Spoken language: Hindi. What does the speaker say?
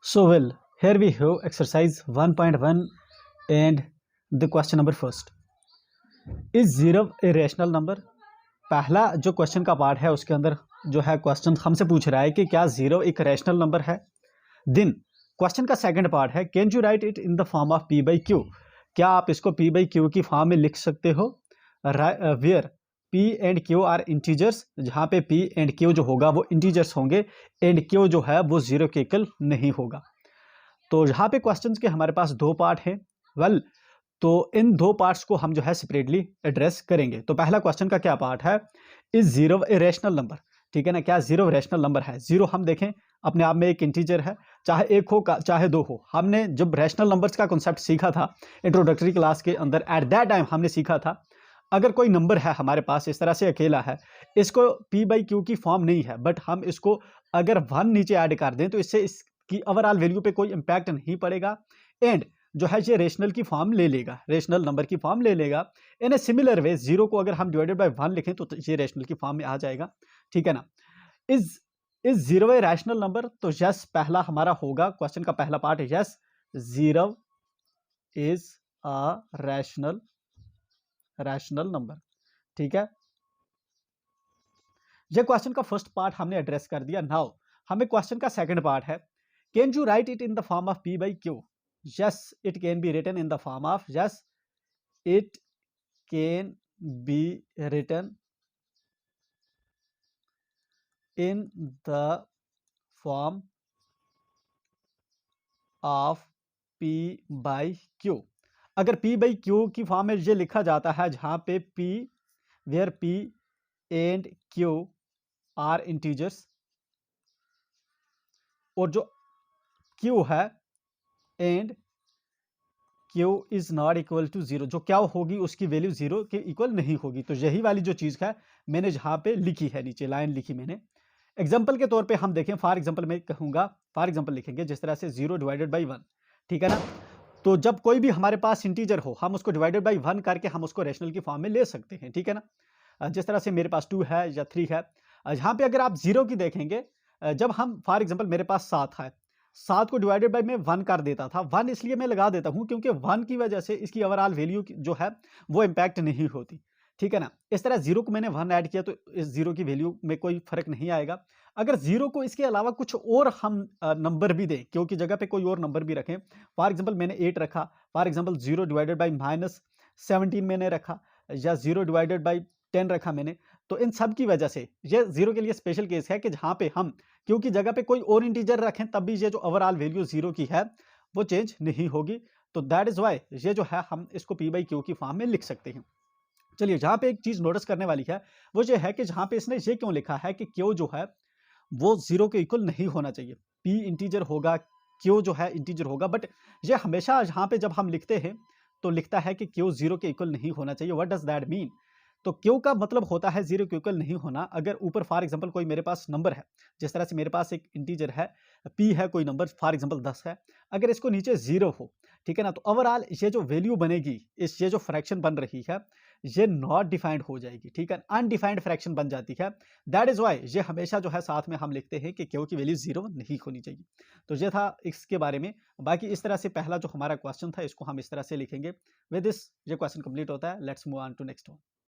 So well, here we have exercise 1.1 and the question number first. Is zero a rational number? पहला जो क्वेश्चन का पार्ट है उसके अंदर जो है क्वेश्चन हमसे पूछ रहा है कि क्या जीरो एक रैशनल नंबर है। देन क्वेश्चन का सेकंड पार्ट है can you write it in the form of P by Q, क्या आप इसको पी बाई क्यू की फॉर्म में लिख सकते हो। Where P and Q are integers, जहाँ पे पी एंड क्यू जो होगा वो इंटीजर्स होंगे एंड क्यू जो है वो जीरो के इक्वल नहीं होगा। तो यहाँ पे क्वेश्चंस के हमारे पास दो पार्ट हैं। वेल तो इन दो पार्ट्स को हम जो है सेपरेटली एड्रेस करेंगे। तो पहला क्वेश्चन का क्या पार्ट है, is zero a rational number. ठीक है ना, क्या जीरो रैशनल नंबर है। जीरो हम देखें अपने आप में एक इंटीजर है, चाहे एक हो चाहे दो हो। हमने जब रैशनल नंबर्स का कॉन्सेप्ट सीखा था इंट्रोडक्टरी क्लास के अंदर, एट दैट टाइम हमने सीखा था अगर कोई नंबर है हमारे पास इस तरह से अकेला है, इसको पी बाई क्यू की फॉर्म नहीं है, बट हम इसको अगर वन नीचे ऐड कर दें तो इससे इसकी ओवरऑल वैल्यू पे कोई इंपैक्ट नहीं पड़ेगा एंड जो है ये रेशनल की फॉर्म ले लेगा, रेशनल नंबर की फॉर्म ले लेगा। इन ए सिमिलर वे जीरो को अगर हम डिवाइडेड बाय वन लिखें तो ये रेशनल की फॉर्म में आ जाएगा। ठीक है ना। Is zero a rational number, तो यस पहला हमारा होगा, क्वेश्चन का पहला पार्ट है yes zero is a rational number. ठीक है, ये क्वेश्चन का फर्स्ट पार्ट हमने एड्रेस कर दिया। नाउ हमें क्वेश्चन का सेकंड पार्ट है can you write it in the form of P by Q. yes it can be written in the form of yes it can be written in the form of p by q। अगर p by q की फॉर्म में ये लिखा जाता है जहां पे p where p and q are integers और जो q है and Q is not equal to zero, जो क्या होगी उसकी वैल्यू जीरो के इक्वल नहीं होगी। तो यही वाली जो चीज है मैंने जहां पे लिखी है, नीचे लाइन लिखी मैंने। एग्जांपल के तौर पे हम देखें, फॉर एग्जांपल मैं कहूंगा, फॉर एग्जांपल लिखेंगे जिस तरह से जीरो डिवाइडेड बाई वन। ठीक है ना, तो जब कोई भी हमारे पास इंटीजर हो हम उसको डिवाइडेड बाई वन करके हम उसको रैशनल की फॉर्म में ले सकते हैं। ठीक है ना, जिस तरह से मेरे पास टू है या थ्री है, यहाँ पे अगर आप जीरो की देखेंगे, जब हम फॉर एग्जाम्पल मेरे पास सात है, सात को डिवाइडेड बाय मैं वन कर देता था। वन इसलिए मैं लगा देता हूं क्योंकि वन की वजह से इसकी ओवरऑल वैल्यू जो है वो इंपैक्ट नहीं होती। ठीक है ना, इस तरह जीरो को मैंने वन ऐड किया तो इस जीरो की वैल्यू में कोई फर्क नहीं आएगा। अगर जीरो को इसके अलावा कुछ और हम नंबर भी दें, क्योंकि जगह पे कोई और नंबर भी रखें, फॉर एग्जाम्पल मैंने 8 रखा, for example zero divided by -17 मैंने रखा, या जीरो डिवाइडेड बाई 10 रखा मैंने, तो इन सब की वजह से ये जीरो के लिए स्पेशल केस है कि जहां पे हम क्योंकि जगह पे कोई और इंटीजर रखें तब भी ये जो ओवरऑल वैल्यू जीरो की है वो चेंज नहीं होगी। तो दैट इज वाई ये जो है हम इसको पी बाई क्यू की फॉर्म में लिख सकते हैं। चलिए, जहां पे एक चीज नोटिस करने वाली है वो ये है कि जहां पे इसने ये क्यों लिखा है कि क्यू जो है वो जीरो के इक्वल नहीं होना चाहिए। पी इंटीजर होगा, क्यू जो है इंटीजर होगा, बट ये हमेशा यहाँ पे जब हम लिखते हैं तो लिखता है कि क्यू जीरो के इक्वल नहीं होना चाहिए। What does that mean? तो क्यू का मतलब होता है जीरो के इक्वल नहीं होना। अगर ऊपर फॉर एग्जांपल कोई मेरे पास नंबर है, जिस तरह से मेरे पास एक इंटीजर है पी है, कोई नंबर फॉर एग्जांपल 10 है, अगर इसको नीचे जीरो हो, ठीक है ना, तो ओवरऑल ये जो वैल्यू बनेगी, इस ये जो फ्रैक्शन बन रही है ये नॉट डिफाइंड हो जाएगी। ठीक है, अनडिफाइंड फ्रैक्शन बन जाती है। दैट इज वाई ये हमेशा जो है साथ में हम लिखते हैं कि क्यू की वैल्यू जीरो नहीं होनी चाहिए। तो ये था इसके बारे में। बाकी इस तरह से पहला जो हमारा क्वेश्चन था इसको हम इस तरह से लिखेंगे। विद दिस ये क्वेश्चन कंप्लीट होता है। Let's move on to next one.